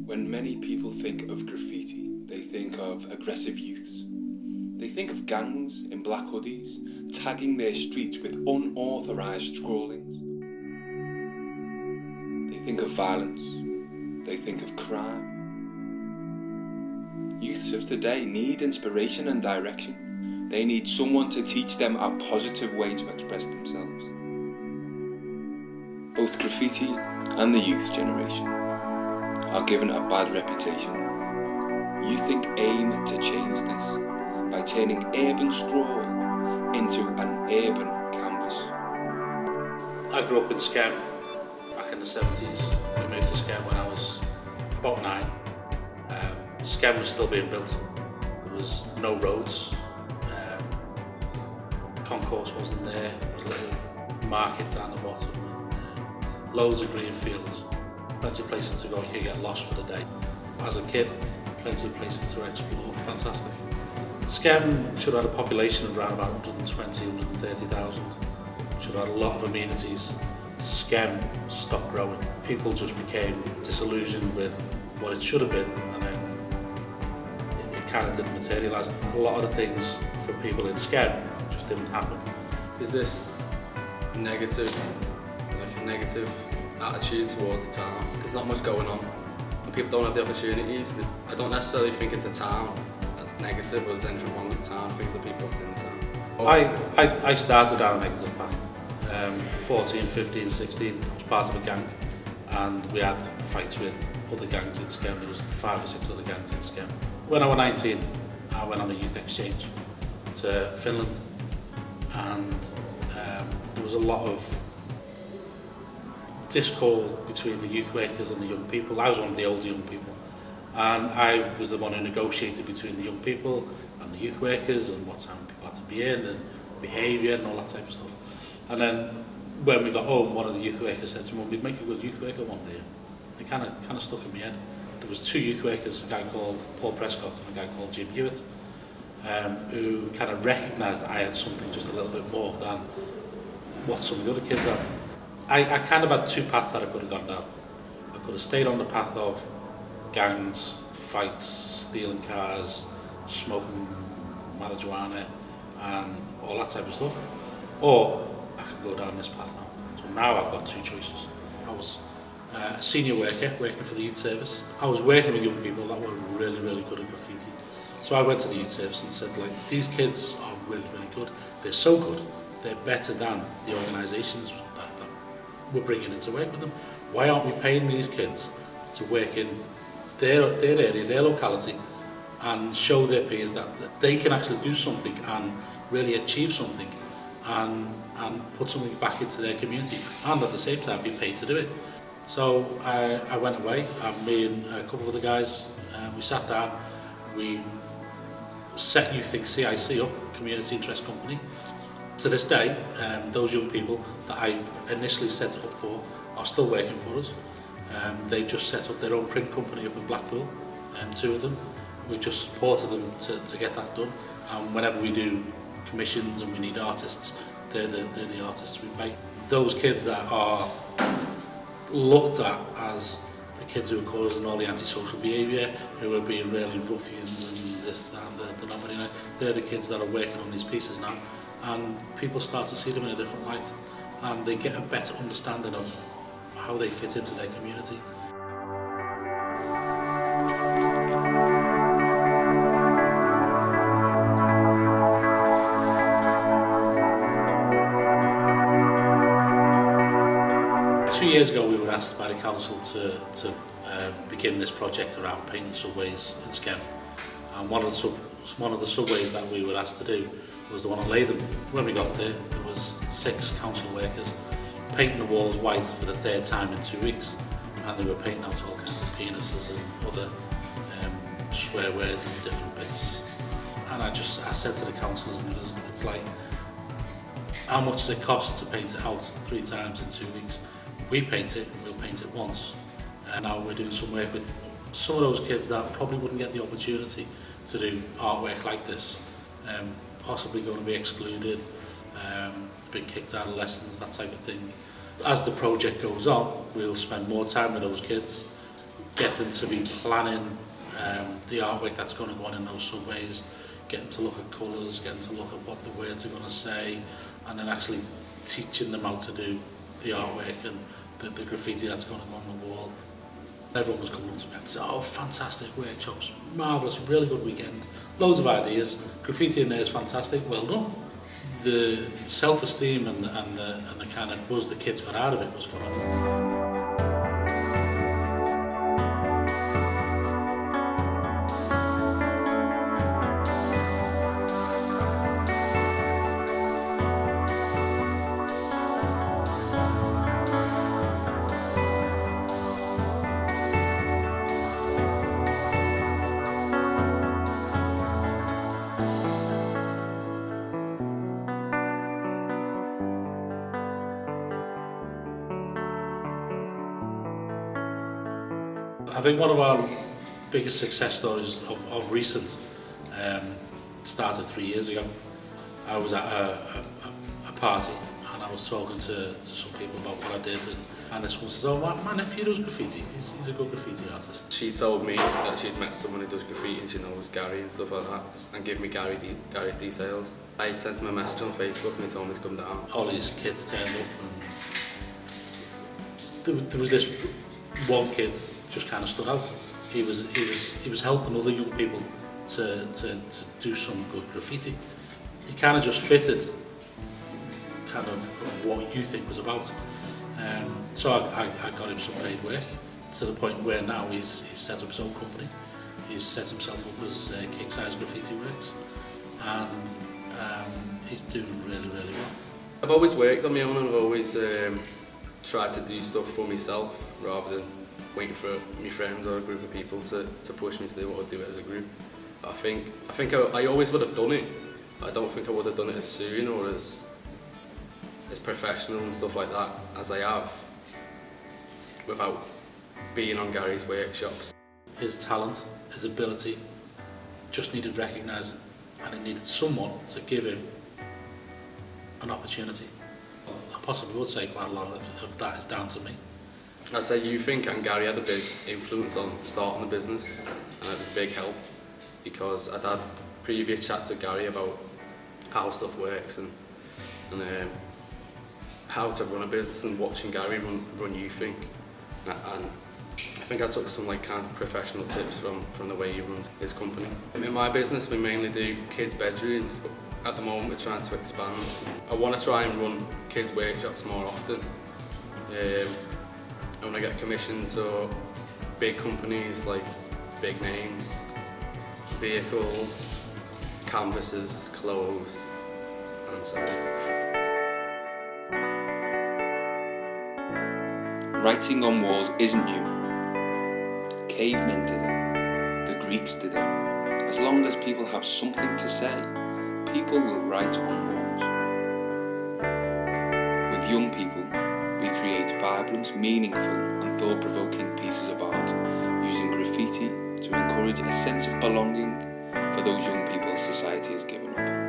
When many people think of graffiti, they think of aggressive youths. They think of gangs in black hoodies, tagging their streets with unauthorised scrawlings. They think of violence. They think of crime. Youths of today need inspiration and direction. They need someone to teach them a positive way to express themselves. Both graffiti and the youth generation are given a bad reputation. Uthink aim to change this by turning urban scrawl into an urban canvas. I grew up in Skem back in the 70s. We moved to Skem when I was about 9. Skem was still being built. There was no roads. Concourse wasn't there. There was a little market down the bottom. And, loads of green fields. Plenty of places to go. You could get lost for the day. As a kid, plenty of places to explore. Fantastic. Skem should have had a population of around about 120, 130,000. Should have had a lot of amenities. Skem stopped growing. People just became disillusioned with what it should have been, and then it kind of didn't materialise. A lot of the things for people in Skem just didn't happen. Is this negative attitude towards the town? There's not much going on, and people don't have the opportunities. I don't necessarily think it's the town that's negative, or there's anything wrong with the town. I think it's the people within the town. I started down a negative path. 14, 15, 16, I was part of a gang, and we had fights with other gangs in Skem. There was 5 or 6 other gangs in Skem. When I was 19, I went on a youth exchange to Finland, and there was a lot of discord between the youth workers and the young people. I was one of the older young people, and I was the one who negotiated between the young people and the youth workers and what time people had to be in and behaviour and all that type of stuff. And then when we got home, one of the youth workers said to me, "We'd make a good youth worker one day." It kind of stuck in my head. There was 2 youth workers, a guy called Paul Prescott and a guy called Jim Hewitt, who kind of recognised that I had something just a little bit more than what some of the other kids had. I kind of had 2 paths that I could have gone down. I could have stayed on the path of gangs, fights, stealing cars, smoking marijuana and all that type of stuff, or I could go down this path now. So now I've got 2 choices. I was a senior worker working for the youth service. I was working with young people that were really, really good at graffiti. So I went to the youth service and said, like, these kids are really, really good. They're so good. They're better than the organisations that we're bringing in to work with them. Why aren't we paying these kids to work in their area, their locality, and show their peers that they can actually do something and really achieve something and put something back into their community, and at the same time be paid to do it. So I went away, and me and a couple of the guys, we sat down, we set Uthink CIC up, Community Interest Company. To this day, those young people that I initially set it up for are still working for us. They've just set up their own print company up in Blackpool, 2 of them. We've just supported them to get that done, and whenever we do commissions and we need artists, they're the artists we pay. Those kids that are looked at as the kids who are causing all the antisocial behaviour, who are being really ruffians and this, that, and they're not very nice, they're the kids that are working on these pieces now, and people start to see them in a different light, and they get a better understanding of how they fit into their community. Two years ago we were asked by the council to begin this project around painting subways in Skem, and one of the subways that we were asked to do was the one at Latham. When we got there was 6 council workers painting the walls white for the 3rd time in 2 weeks, and they were painting out all kinds of penises and other swear words and different bits. And I said to the councillors, and it's like, how much does it cost to paint it out 3 times in 2 weeks? We paint it, we'll paint it once. And now we're doing some work with some of those kids that probably wouldn't get the opportunity to do artwork like this, possibly going to be excluded, been kicked out of lessons, that type of thing. As the project goes on, we'll spend more time with those kids, get them to be planning the artwork that's going to go on in those subways, get them to look at colours, get them to look at what the words are going to say, and then actually teaching them how to do the artwork and the graffiti that's going to go on the wall. Everyone was coming up to me and said, "Oh, fantastic workshops, marvellous, really good weekend, loads of ideas, graffiti in there is fantastic." Well done. The self-esteem and the kind of buzz the kids got out of it was phenomenal. I think one of our biggest success stories of recent started 3 years ago. I was at a party and I was talking to some people about what I did, and this one says, "Oh, my nephew does graffiti, he's a good graffiti artist." She told me that she'd met someone who does graffiti and she knows Gary and stuff like that, and gave me Gary's details. I sent him a message on Facebook and he told me to come down. All these kids turned up and there was this one kid just kind of stood out. He was helping other young people to do some good graffiti. He kind of just fitted kind of what Uthink was about. So I got him some paid work to the point where now he's set up his own company. He's set himself up as King Size Graffiti Works, and he's doing really well. I've always worked on my own and I've always tried to do stuff for myself rather than waiting for my friends or a group of people to push me to do what I'd do it as a group. I think I always would have done it. I don't think I would have done it as soon or as professional and stuff like that as I have without being on Gary's workshops. His talent, his ability just needed recognising, and it needed someone to give him an opportunity. I possibly would say quite a lot of that is down to me. I'd say Uthink and Gary had a big influence on starting the business, and it was a big help because I'd had previous chats with Gary about how stuff works and how to run a business, and watching Gary run Uthink. And I think I took some kind of professional tips from the way he runs his company. In my business we mainly do kids' bedrooms, but at the moment we're trying to expand. I want to try and run kids' workshops more often. I want to get commissions or big companies like big names, vehicles, canvases, clothes, and so on. Writing on walls isn't new. Cavemen did it. The Greeks did it. As long as people have something to say, people will write on walls. With young people, we create vibrant, meaningful and thought-provoking pieces of art using graffiti to encourage a sense of belonging for those young people society has given up on.